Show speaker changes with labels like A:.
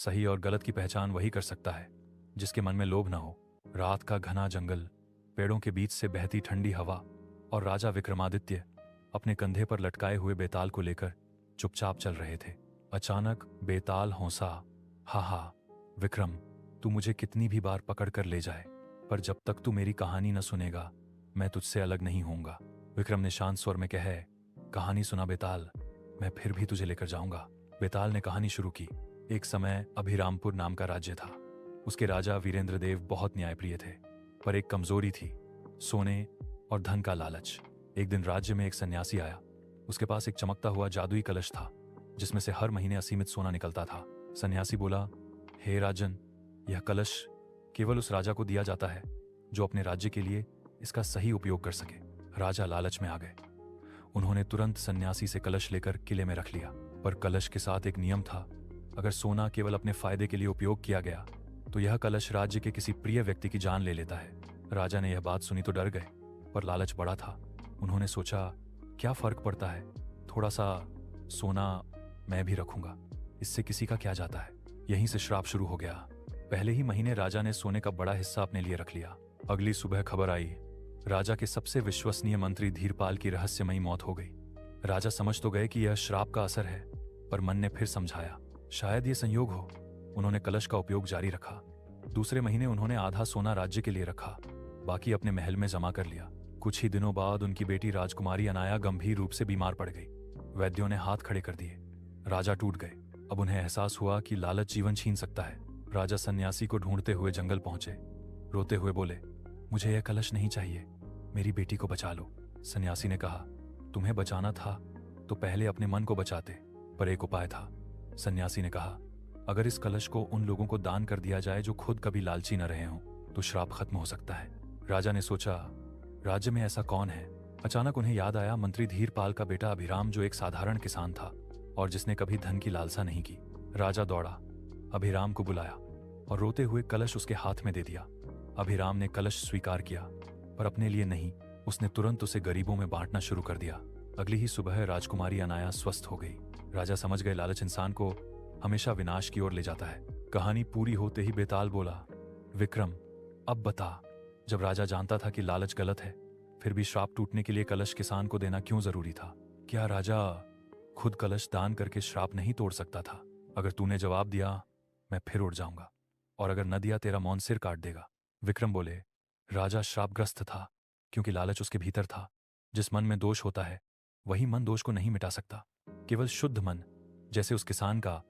A: सही और गलत की पहचान वही कर सकता है जिसके मन में लोभ न हो। रात का घना जंगल, पेड़ों के बीच से बहती ठंडी हवा और राजा विक्रमादित्य अपने कंधे पर लटकाए हुए बेताल को लेकर चुपचाप चल रहे थे। अचानक बेताल हौंसा, हा हा विक्रम, तू मुझे कितनी भी बार पकड़ कर ले जाए, पर जब तक तू मेरी कहानी न सुनेगा मैं तुझसे अलग नहीं होऊंगा। विक्रम ने शांत स्वर में कहा, कहानी सुना बेताल, मैं फिर भी तुझे लेकर जाऊंगा। बेताल ने कहानी शुरू की। एक समय अभिरामपुर नाम का राज्य था। उसके राजा वीरेंद्र देव बहुत न्यायप्रिय थे, पर एक कमजोरी थी, सोने और धन का लालच। एक दिन राज्य में एक सन्यासी आया। उसके पास एक चमकता हुआ जादुई कलश था जिसमें से हर महीने असीमित सोना निकलता था। सन्यासी बोला, हे राजन, यह कलश केवल उस राजा को दिया जाता है जो अपने राज्य के लिए इसका सही उपयोग कर सके। राजा लालच में आ गए। उन्होंने तुरंत सन्यासी से कलश लेकर किले में रख लिया, पर कलश के साथ एक नियम था, अगर सोना केवल अपने फायदे के लिए उपयोग किया गया तो यह कलश राज्य के किसी प्रिय व्यक्ति की जान ले लेता है। राजा ने यह बात सुनी तो डर गए, पर लालच बड़ा था। उन्होंने सोचा, क्या फर्क पड़ता है, थोड़ा सा सोना मैं भी रखूंगा, इससे किसी का क्या जाता है। यहीं से श्राप शुरू हो गया। पहले ही महीने राजा ने सोने का बड़ा हिस्सा अपने लिए रख लिया। अगली सुबह खबर आई, राजा के सबसे विश्वसनीय मंत्री धीरपाल की रहस्यमयी मौत हो गई। राजा समझ तो गए कि यह श्राप का असर है, पर मन ने फिर समझाया, शायद ये संयोग हो। उन्होंने कलश का उपयोग जारी रखा। दूसरे महीने उन्होंने आधा सोना राज्य के लिए रखा, बाकी अपने महल में जमा कर लिया। कुछ ही दिनों बाद उनकी बेटी राजकुमारी अनाया गंभीर रूप से बीमार पड़ गई। वैद्यों ने हाथ खड़े कर दिए। राजा टूट गए। अब उन्हें एहसास हुआ कि लालच जीवन छीन सकता है। राजा सन्यासी को ढूंढते हुए जंगल पहुंचे। रोते हुए बोले, मुझे यह कलश नहीं चाहिए, मेरी बेटी को बचा लो। सन्यासी ने कहा, तुम्हें बचाना था तो पहले अपने मन को बचाते, पर एक उपाय था। सन्यासी ने कहा, अगर इस कलश को उन लोगों को दान कर दिया जाए जो खुद कभी लालची न रहे हों तो श्राप खत्म हो सकता है। राजा ने सोचा, राज्य में ऐसा कौन है। अचानक उन्हें याद आया मंत्री धीरपाल का बेटा अभिराम, जो एक साधारण किसान था और जिसने कभी धन की लालसा नहीं की। राजा दौड़ा, अभिराम को बुलाया और रोते हुए कलश उसके हाथ में दे दिया। अभिराम ने कलश स्वीकार किया, पर अपने लिए नहीं, उसने तुरंत उसे गरीबों में बांटना शुरू कर दिया। अगली ही सुबह राजकुमारी अनाया स्वस्थ हो गई। राजा समझ गए लालच इंसान को हमेशा विनाश की ओर ले जाता है। कहानी पूरी होते ही बेताल बोला, विक्रम, अब बता, जब राजा जानता था कि लालच गलत है, फिर भी श्राप टूटने के लिए कलश किसान को देना क्यों जरूरी था? क्या राजा खुद कलश दान करके श्राप नहीं तोड़ सकता था? अगर तूने जवाब दिया मैं फिर उड़ जाऊंगा, और अगर न दिया तेरा मौन सिर काट देगा। विक्रम बोले, राजा श्रापग्रस्त था क्योंकि लालच उसके भीतर था। जिस मन में दोष होता है वही मन दोष को नहीं मिटा सकता। केवल शुद्ध मन, जैसे उस किसान का,